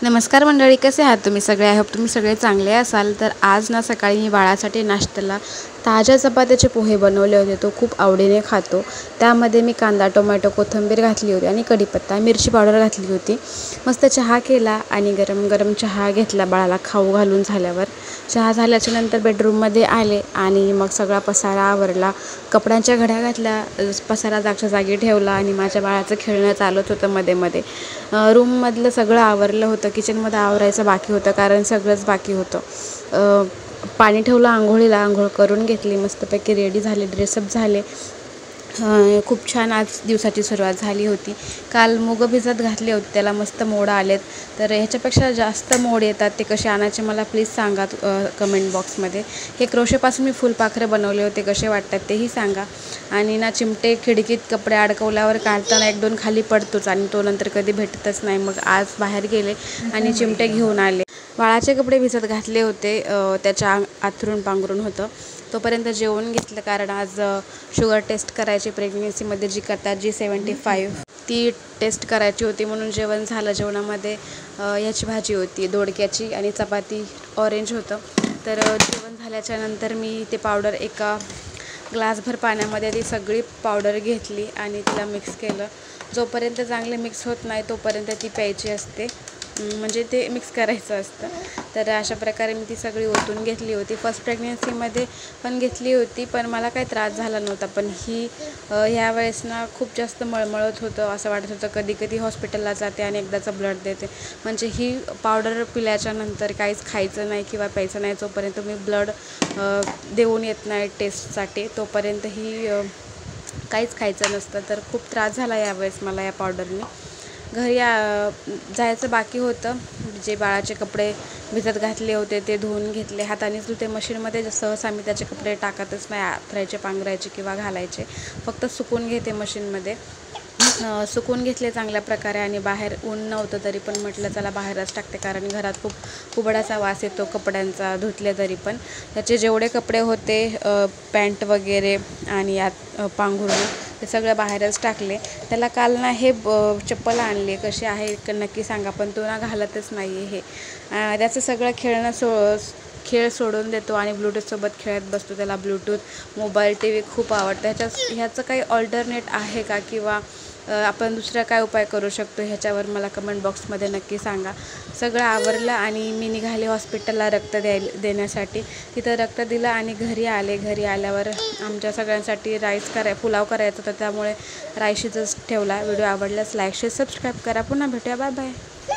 नमस्कार मंडळी, कसे आहात तुम्ही सगळे? आय होप तुम्ही सगळे चांगले असाल. तर आज ना सकाळी मी बाळासाठी नाश्त्याला ताज्या चपात्याचे पोहे बनवले होते. तो खूप आवडीने खातो. त्यामध्ये मी कांदा, टोमॅटो, कोथिंबीर घातली होती आणि कढीपत्ता, मिरची पावडर घातली होती. मस्त चहा केला आणि गरम गरम चहा घेतला बाळाला खाऊ घालून झाल्यावर. चहा झाल्याच्या नंतर बेडरूममध्ये आले आणि मग सगळा पसारा आवरला. कपड्यांच्या घड्या घातल्या, पसारा जागच्या जागी ठेवला आणि माझ्या बाळाचं खेळणं चालत होतं मध्ये मध्ये. रूममधलं सगळं आवरलं होतं. किचनमध्ये आवरायचं बाकी होतं कारण सगळंच बाकी होतं. पाणी ठेवलं आंघोळीला, आंघोळ करून घेतली, मस्तपैकी रेडी झाले, ड्रेसअप झाले. खूप छान आज दिवसाची सुरुवात झाली होती. काल मुगं भिजत घातले होते, त्याला मस्त मोड आलेत. तर ह्याच्यापेक्षा जास्त मोड येतात ते कसे आणायचे मला प्लीज सांगा कमेंट बॉक्समध्ये. हे क्रोशेपासून मी फुलपाखरे बनवले होते, कसे वाटतात तेही सांगा. आणि ना चिमटे खिडकीत कपडे अडकवल्यावर काढताना 1-2 खाली पडतोच आणि तो नंतर कधी भेटतच नाही. मग आज बाहेर गेले आणि चिमटे घेऊन आले. बाळाचे कपडे भिजत घातले होते, त्याच्या आथरून पांघरून होतं. तोपर्यंत जेवण घेतलं कारण आज शुगर टेस्ट करायची प्रेग्नेन्सीमध्ये जी करतात G75 ती टेस्ट करायची होती, म्हणून जेवण झालं. जेवणामध्ये ह्याची भाजी होती दोडक्याची आणि चपाती, ऑरेंज होतं. तर जेवण झाल्याच्या नंतर मी ते पावडर एका ग्लासभर पाण्यामध्ये ती सगळी पावडर घेतली आणि तिला मिक्स केलं. जोपर्यंत चांगले मिक्स होत नाही तोपर्यंत ती प्यायची असते, म्हणजे ते मिक्स करायचं असतं. तर अशा प्रकारे मी ती सगळी ओतून घेतली होती. फर्स्ट प्रेग्नेन्सीमध्ये पण घेतली होती, पण मला काही त्रास झाला नव्हता. पण ह्या वेळेस ना खूप जास्त मळमळत होतं. असं वाटत होतं कधी कधी हॉस्पिटलला जाते आणि एकदाचं ब्लड देते. म्हणजे ही पावडर पिल्याच्या नंतर काहीच खायचं नाही किंवा प्यायचं नाही. जोपर्यंत मी ब्लड देऊन येत नाही टेस्टसाठी तोपर्यंत काहीच खायचं नसतं. तर खूप त्रास झाला यावेळेस मला या पावडरने. घरी जायचं बाकी होतं. जे बाळाचे कपडे भिजत घातले होते ते धुवून घेतले. हातानेच धुते, मशीनमध्ये सहसा मी त्याचे कपडे टाकतच नाही, आथरायचे, पांघरायचे किंवा घालायचे. फक्त सुकून घेते मशीनमध्ये. सुकून घेतले चांगल्या प्रकारे आणि बाहेर ऊन नव्हतं तरी पण म्हटलं चला बाहेरच टाकते, कारण घरात खूप कुबडाचा वास येतो कपड्यांचा धुतले तरी पण. त्याचे जेवढे कपडे होते, पॅन्ट वगैरे आणि यात पांघरून, ते सगळं बाहेरच टाकले. त्याला काल ना हे चप्पल आणली, कशी आहे नक्की सांगा, पण तो ना घालतच नाही आहे. त्याचं सगळं खेळ सोडून देतो आणि ब्लूटूथसोबत खेळत बसतो. त्याला ब्लूटूथ, मोबाईल, TV खूप आवडतं. ह्याचं काही ऑल्टरनेट आहे का, किंवा आपण दुसरा काय उपाय करू शकतो ह्याच्यावर मला कमेंट बॉक्समध्ये नक्की सांगा. सगळं आवरलं आणि मी निघाले हॉस्पिटलला रक्त देण्यासाठी. तिथं रक्त दिलं आणि घरी आले. घरी आल्यावर आमच्या सगळ्यांसाठी पुलाव करायचा होता, त्यामुळे राईस शिजत ठेवला. व्हिडिओ आवडल्यास लाईक, शेअर, सबस्क्राईब करा. पुन्हा भेटूया. Bye bye.